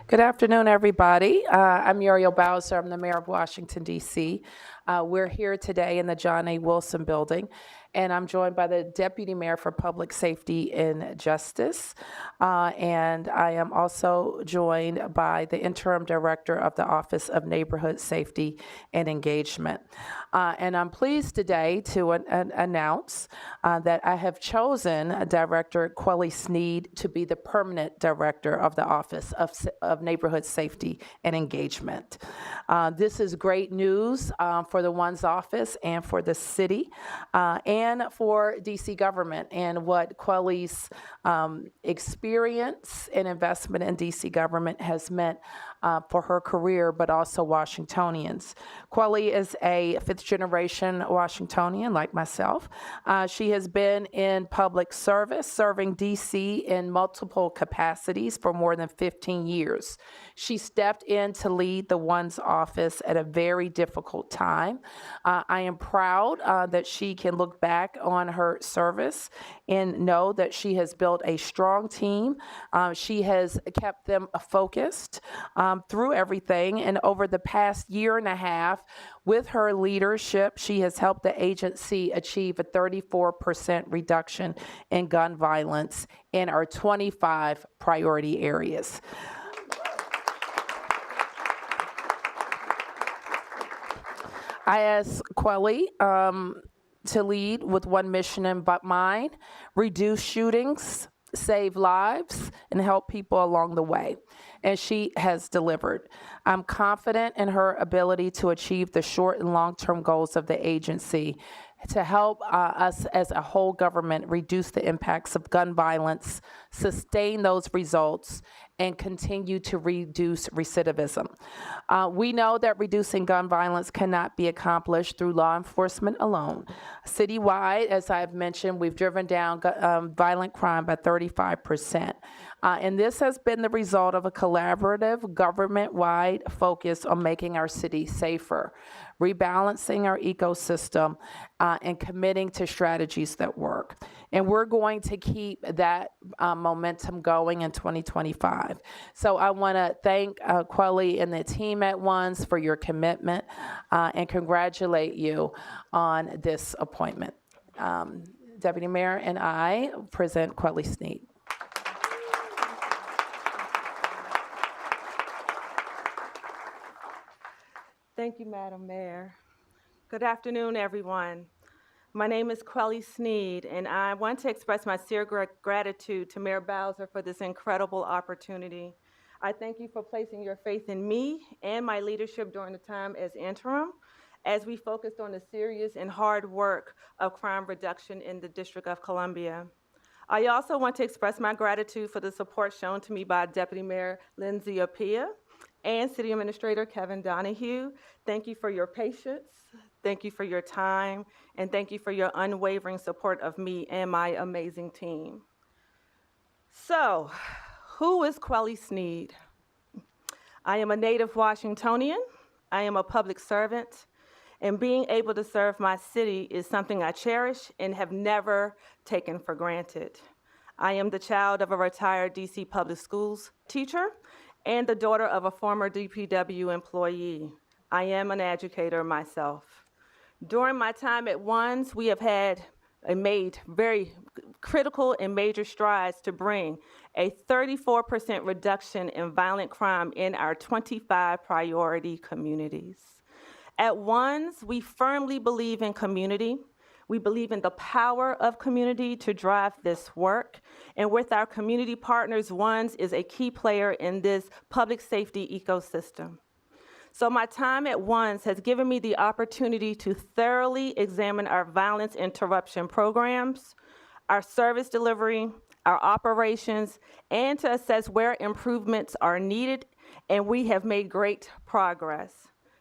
Good afternoon, everybody. I'm Muriel Bowser. I'm the mayor of Washington, D.C. We're here today in the John A. Wilson building, and I'm joined by the Deputy Mayor for Public Safety and Justice. And I am also joined by the Interim Director of the Office of Neighborhood Safety and Engagement. And I'm pleased today to announce that I have chosen Director Quelly Sneed to be the permanent director of the Office of Neighborhood Safety and Engagement. This is great news for the ONE's office and for the city and for DC government, and what Quelly's experience and investment in DC government has meant for her career, but also Washingtonians. Quelly is a fifth-generation Washingtonian like myself. She has been in public service, serving DC in multiple capacities for more than 15 years. She stepped in to lead the ONE's office at a very difficult time. I am proud that she can look back on her service and know that she has built a strong team. She has kept them focused through everything, and over the past year and a half, with her leadership, she has helped the agency achieve a 34% reduction in gun violence in our 25 priority areas. I asked Quelly to lead with one mission in mind: reduce shootings, save lives, and help people along the way. And she has delivered. I'm confident in her ability to achieve the short and long-term goals of the agency to help us as a whole government reduce the impacts of gun violence, sustain those results, and continue to reduce recidivism. We know that reducing gun violence cannot be accomplished through law enforcement alone. Citywide, as I've mentioned, we've driven down violent crime by 35%. And this has been the result of a collaborative, government-wide focus on making our city safer, rebalancing our ecosystem, and committing to strategies that work. And we're going to keep that momentum going in 2025. So I want to thank Quelly and the team at ONE's for your commitment and congratulate you on this appointment. Deputy Mayor and I present Quelly Sneed. Thank you, Madam Mayor. Good afternoon, everyone. My name is Quelly Sneed, and I want to express my sincere gratitude to Mayor Bowser for this incredible opportunity. I thank you for placing your faith in me and my leadership during the time as interim, as we focused on the serious and hard work of crime reduction in the District of Columbia. I also want to express my gratitude for the support shown to me by Deputy Mayor Lindsay Appiah and City Administrator Kevin Donahue. Thank you for your patience, thank you for your time, and thank you for your unwavering support of me and my amazing team. So, who is Quelly Sneed? I am a native Washingtonian, I am a public servant, and being able to serve my city is something I cherish and have never taken for granted. I am the child of a retired DC public schools teacher and the daughter of a former DPW employee. I am an educator myself. During my time at ONE's, we have made very critical and major strides to bring a 34% reduction in violent crime in our 25 priority communities. At ONE's, we firmly believe in community. We believe in the power of community to drive this work. And with our community partners, ONE's is a key player in this public safety ecosystem. So my time at ONE's has given me the opportunity to thoroughly examine our violence interruption programs, our service delivery, our operations, and to assess where improvements are needed, and we have made great progress.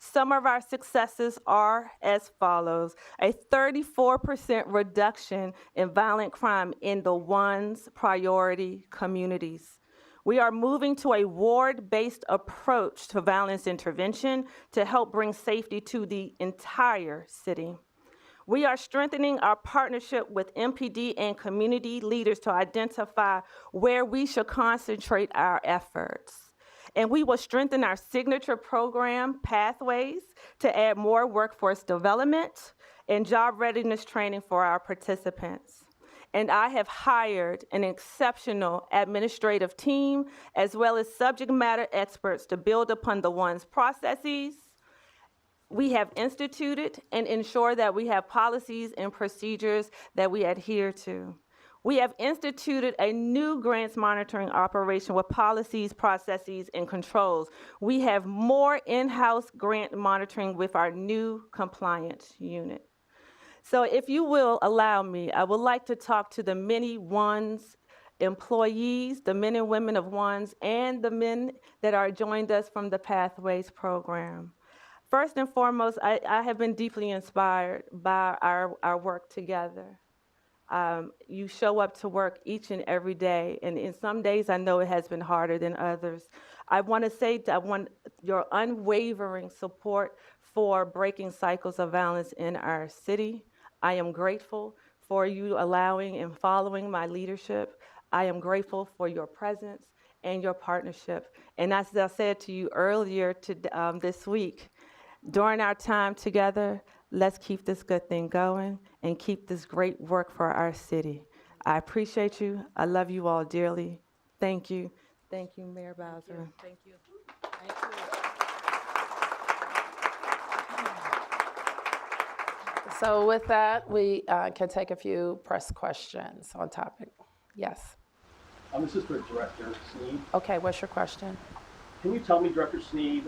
Some of our successes are as follows: a 34% reduction in violent crime in the ONE's priority communities. We are moving to a ward-based approach to violence intervention to help bring safety to the entire city. We are strengthening our partnership with MPD and community leaders to identify where we should concentrate our efforts. And we will strengthen our signature program, Pathways, to add more workforce development and job readiness training for our participants. And I have hired an exceptional administrative team as well as subject matter experts to build upon the one's processes. We have instituted and ensure that we have policies and procedures that we adhere to. We have instituted a new grants monitoring operation with policies, processes, and controls. We have more in-house grant monitoring with our new compliance unit. So if you will allow me, I would like to talk to the many ones employees, the men and women of ones, and the men that are joined us from the Pathways program. First and foremost, I have been deeply inspired by our work together. You show up to work each and every day, and in some days I know it has been harder than others. I want to say I want your unwavering support for breaking cycles of violence in our city. I am grateful for you allowing and following my leadership. I am grateful for your presence and your partnership. And as I said to you earlier this week, during our time together, let's keep this good thing going and keep this great work for our city. I appreciate you. I love you all dearly. Thank you. Thank you, Mayor Bowser. Thank you. Thank you. So with that, we can take a few press questions on topic. Yes. This is for Director Sneed. Okay, what's your question? Can you tell me, Director Sneed,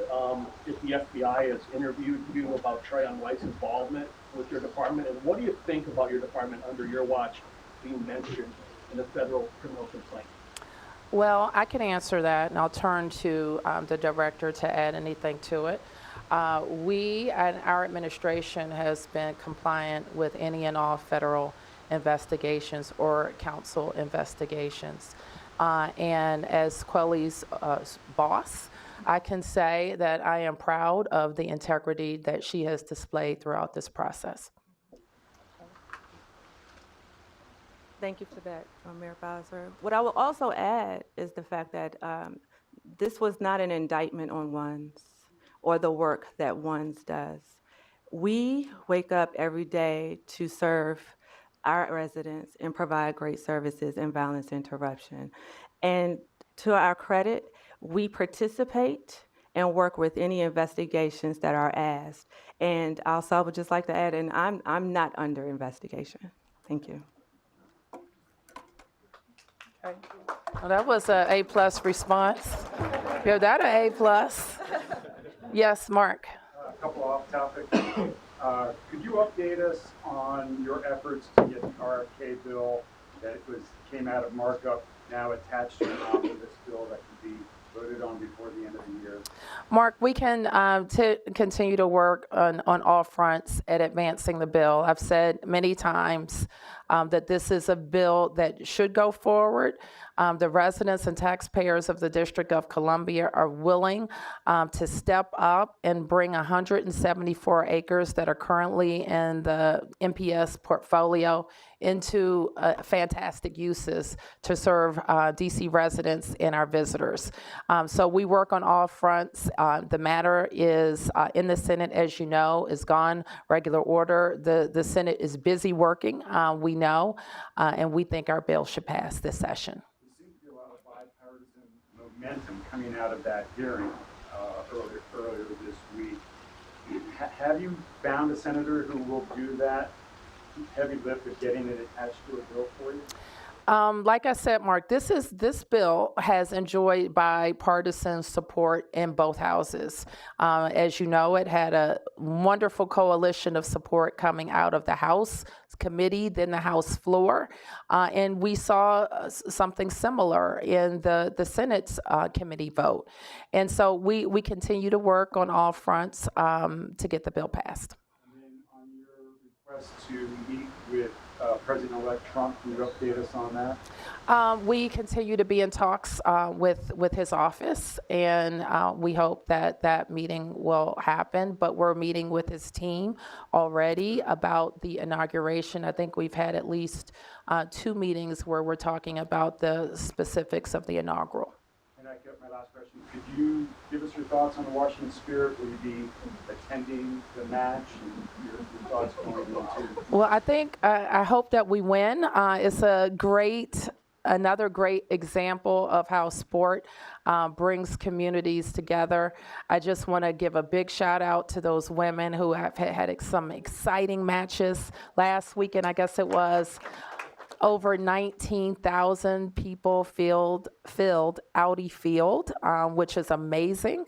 if the FBI has interviewed you about Trayon White's involvement with your department, and what do you think about your department under your watch being mentioned in a federal criminal complaint? Well, I can answer that, and I'll turn to the director to add anything to it. We and our administration has been compliant with any and all federal investigations or council investigations. And as Quelly's boss, I can say that I am proud of the integrity that she has displayed throughout this process. Thank you for that, Mayor Bowser. What I will also add is the fact that this was not an indictment on ones or the work that ones does. We wake up every day to serve our residents and provide great services in violence interruption. And to our credit, we participate and work with any investigations that are asked. And also, I would just like to add, and I'm not under investigation. Thank you. Okay. Well, that was an A+ response. Give that an A+. Yes, Mark. A couple off topic. Could you update us on your efforts to get the RFK bill that came out of markup now attached to an omnibus bill that can be voted on before the end of the year? Mark, we can continue to work on all fronts at advancing the bill. I've said many times that this is a bill that should go forward. The residents and taxpayers of the District of Columbia are willing to step up and bring 174 acres that are currently in the MPS portfolio into fantastic uses to serve DC residents and our visitors. So we work on all fronts. The matter is in the Senate, as you know, is gone regular order. The Senate is busy working, we know, and we think our bill should pass this session. There seems to be a lot of bipartisan momentum coming out of that hearing earlier this week. Have you found a senator who will do that heavy lift of getting it attached to a bill for you? Like I said, Mark, this bill has enjoyed bipartisan support in both houses. As you know, it had a wonderful coalition of support coming out of the House committee, then the House floor, and we saw something similar in the Senate's committee vote. And so we continue to work on all fronts to get the bill passed. And then on your request to meet with President-elect Trump, can you update us on that? We continue to be in talks with his office, and we hope that meeting will happen. But we're meeting with his team already about the inauguration. I think we've had at least 2 meetings where we're talking about the specifics of the inaugural. And back up my last question. Could you give us your thoughts on the Washington Spirit? Will you be attending the match? And your thoughts going into? Well, I think I hope that we win. It's another great example of how sport brings communities together. I just want to give a big shout out to those women who have had some exciting matches last weekend. I guess it was over 19,000 people filled Audi Field, which is amazing.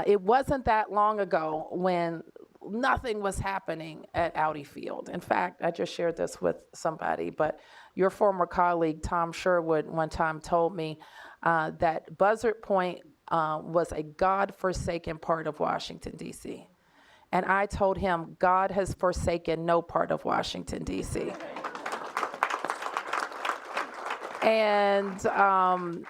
It wasn't that long ago when nothing was happening at Audi Field. In fact, I just shared this with somebody, but your former colleague, Tom Sherwood, one time told me that Buzzard Point was a God-forsaken part of Washington, D.C. And I told him, God has forsaken no part of Washington, D.C. And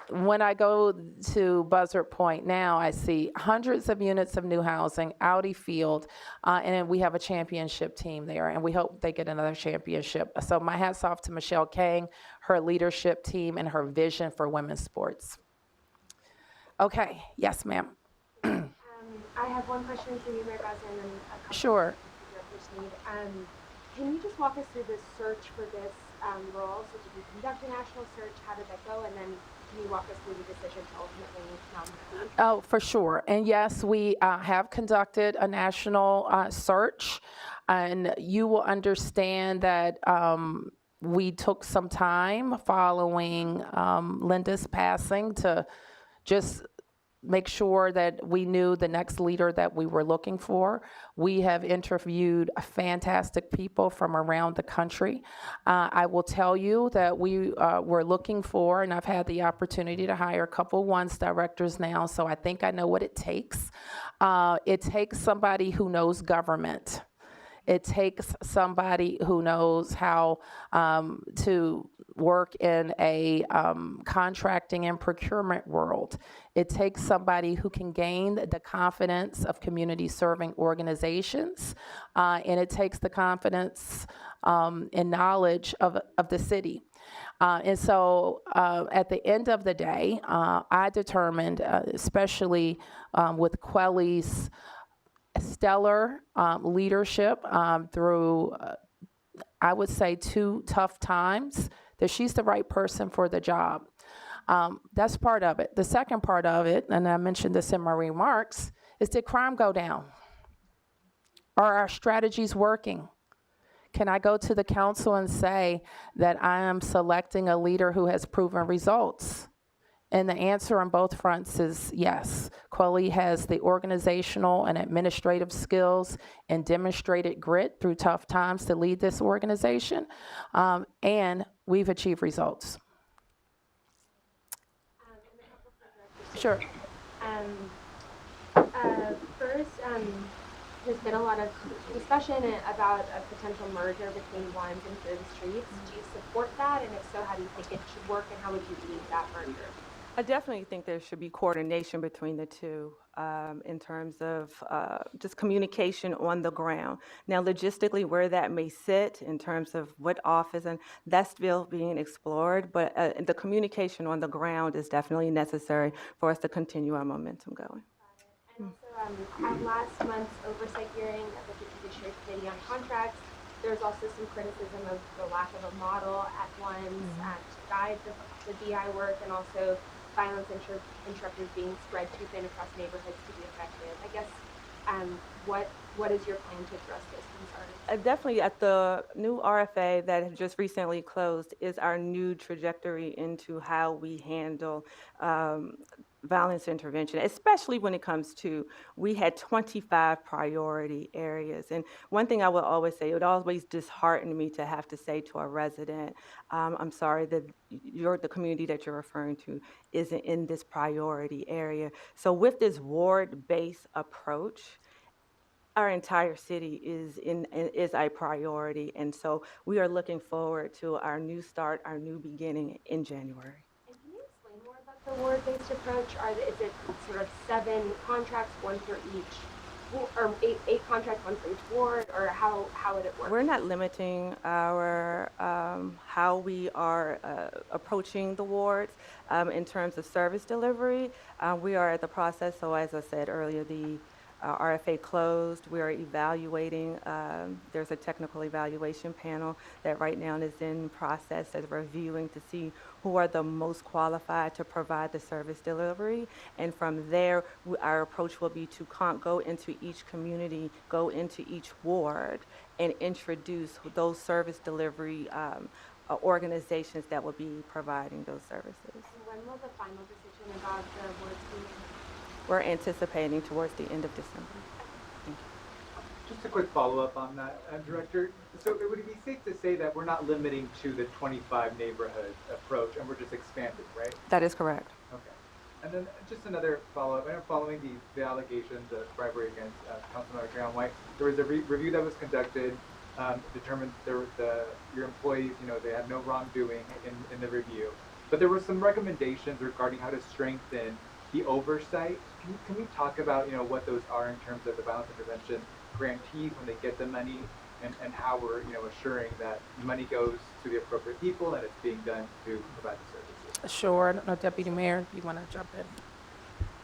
when I go to Buzzard Point now, I see hundreds of units of new housing, Audi Field, and we have a championship team there, and we hope they get another championship. So my hat's off to Michelle Kang, her leadership team, and her vision for women's sports. Okay, yes, ma'am. I have one question for you, Mayor Bowser, and then a couple Sure. for Sneed. Can you just walk us through the search for this role? So did you conduct a national search? How did that go? And then can you walk us through the decision to ultimately nominate? Oh, for sure. And yes, we have conducted a national search, and you will understand that we took some time following Linda's passing to just make sure that we knew the next leader that we were looking for. We have interviewed fantastic people from around the country. I will tell you that we were looking for, and I've had the opportunity to hire a couple once directors now, so I think I know what it takes. It takes somebody who knows government. It takes somebody who knows how to work in a contracting and procurement world. It takes somebody who can gain the confidence of community serving organizations, and it takes the confidence and knowledge of the city. And so at the end of the day, I determined, especially with Quelly's stellar leadership through, I would say, 2 tough times, that she's the right person for the job. That's part of it. The second part of it, and I mentioned this in my remarks, is did crime go down? Are our strategies working? Can I go to the council and say that I am selecting a leader who has proven results? And the answer on both fronts is yes. Quelly has the organizational and administrative skills and demonstrated grit through tough times to lead this organization, and we've achieved results. Sure. First, there's been a lot of discussion about a potential merger between Lines and Third Streets. Do you support that? And if so, how do you think it should work, and how would you lead that merger? I definitely think there should be coordination between the two in terms of just communication on the ground. Now, logistically, where that may sit in terms of what office, and that's still being explored, but the communication on the ground is definitely necessary for us to continue our momentum going. And also, at last month's oversight hearing of the Judiciary Committee on Contracts, there's also some criticism of the lack of a model at Lines to guide the BI work, and also violence interrupters being spread too thin across neighborhoods to be effective. I guess, what is your plan to address those concerns? Definitely at the new RFA that has just recently closed is our new trajectory into how we handle violence intervention, especially when it comes to, we had 25 priority areas. And one thing I will always say, it would always dishearten me to have to say to a resident, I'm sorry that the community that you're referring to isn't in this priority area. So with this ward-based approach, our entire city is a priority. And so we are looking forward to our new start, our new beginning in January. Can you explain more about the ward-based approach? Is it sort of 7 contracts, 1 for each or eight contracts, one for each ward, or how would it work? We're not limiting our, how we are approaching the wards in terms of service delivery. We are at the process, so as I said earlier, the RFA closed. We are evaluating, there's a technical evaluation panel that right now is in process of reviewing to see who are the most qualified to provide the service delivery. And from there, our approach will be to go into each community, go into each ward, and introduce those service delivery organizations that will be providing those services. And when will the final decision about the wards be made? We're anticipating towards the end of December. Just a quick follow-up on that, Director. So would it be safe to say that we're not limiting to the 25 neighborhood approach and we're just expanding, right? That is correct. Okay. And then just another follow-up. I know following the allegations of bribery against Councilmember Graham White, there was a review that was conducted, determined your employees, they had no wrongdoing in the review. But there were some recommendations regarding how to strengthen the oversight. Can we talk about what those are in terms of the violence intervention grantees when they get the money, and how we're assuring that money goes to the appropriate people and it's being done to provide the services? Sure. I don't know, Deputy Mayor, if you want to jump in.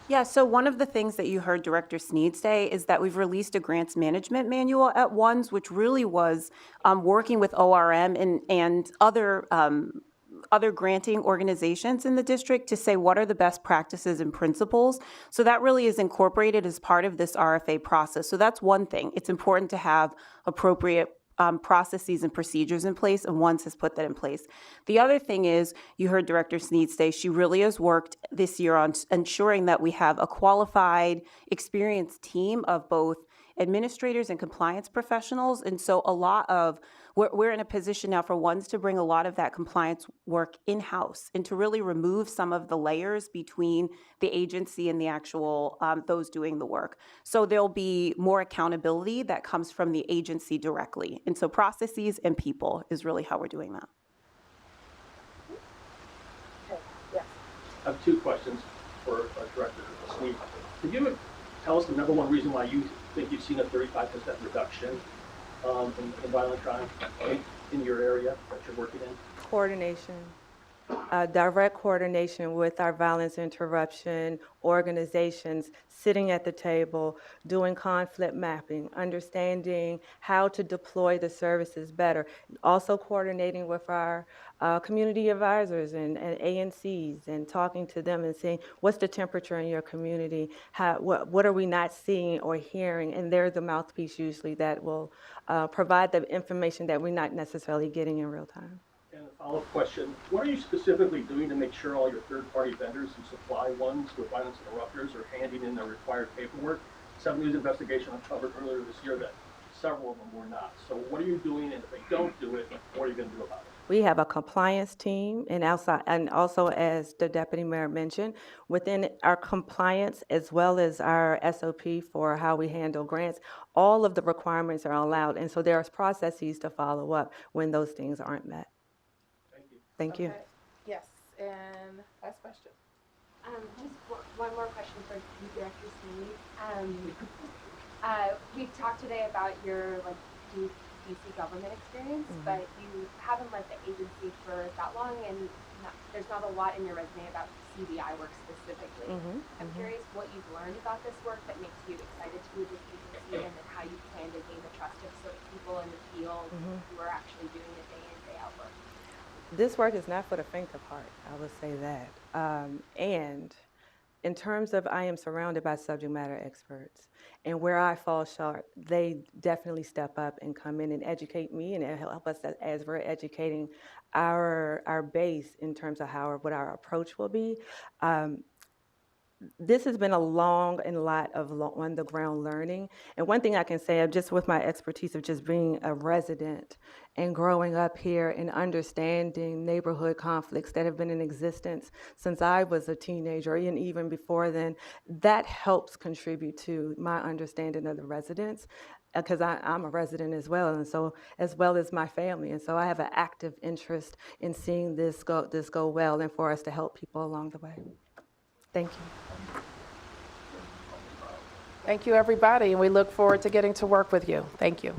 Yeah, so one of the things that you heard Director Sneed say is that we've released a grants management manual at ONES, which really was working with ORM and other granting organizations in the district to say what are the best practices and principles. So that really is incorporated as part of this RFA process. So that's one thing. It's important to have appropriate processes and procedures in place, and ONES has put that in place. The other thing is, you heard Director Sneed say she really has worked this year on ensuring that we have a qualified, experienced team of both administrators and compliance professionals. And so we're in a position now for ONES to bring a lot of that compliance work in-house and to really remove some of the layers between the agency and the actual, those doing the work. So there'll be more accountability that comes from the agency directly. And so processes and people is really how we're doing that. I have two questions for Director Sneed. Could you tell us the number one reason why you think you've seen a 35% reduction in violent crime in your area that you're working in? Coordination. Direct coordination with our violence interruption organizations, sitting at the table, doing conflict mapping, understanding how to deploy the services better, also coordinating with our community advisors and ANCs and talking to them and saying, what's the temperature in your community? What are we not seeing or hearing? And they're the mouthpiece usually that will provide the information that we're not necessarily getting in real time. And a follow-up question, what are you specifically doing to make sure all your third-party vendors who supply ONES with violence interrupters are handing in the required paperwork? Some news investigation uncovered earlier this year that several of them were not. So what are you doing, and if they don't do it, what are you going to do about it? We have a compliance team, and also, as the Deputy Mayor mentioned, within our compliance as well as our SOP for how we handle grants, all of the requirements are allowed, and so there's processes to follow up when those things aren't met. Thank you. Okay. Yes, and last question. Just one more question for you, Director Sneed. We've talked today about your DC government experience, but you haven't led the agency for that long, and there's not a lot in your resume about CBI work specifically. I'm curious what you've learned about this work that makes you excited to move this agency, and then how you plan to gain the trust of people in the field who are actually doing the day in, day out work. This work is not for the faint of heart, I will say that. And in terms of, I am surrounded by subject matter experts, and where I fall short, they definitely step up and come in and educate me and help us as we're educating our base in terms of what our approach will be. This has been a long and lot of on-the-ground learning. And one thing I can say, just with my expertise of just being a resident and growing up here and understanding neighborhood conflicts that have been in existence since I was a teenager and even before then, that helps contribute to my understanding of the residents, because I'm a resident as well, and so as well as my family. And so I have an active interest in seeing this go well and for us to help people along the way. Thank you. Thank you, everybody, and we look forward to getting to work with you. Thank you.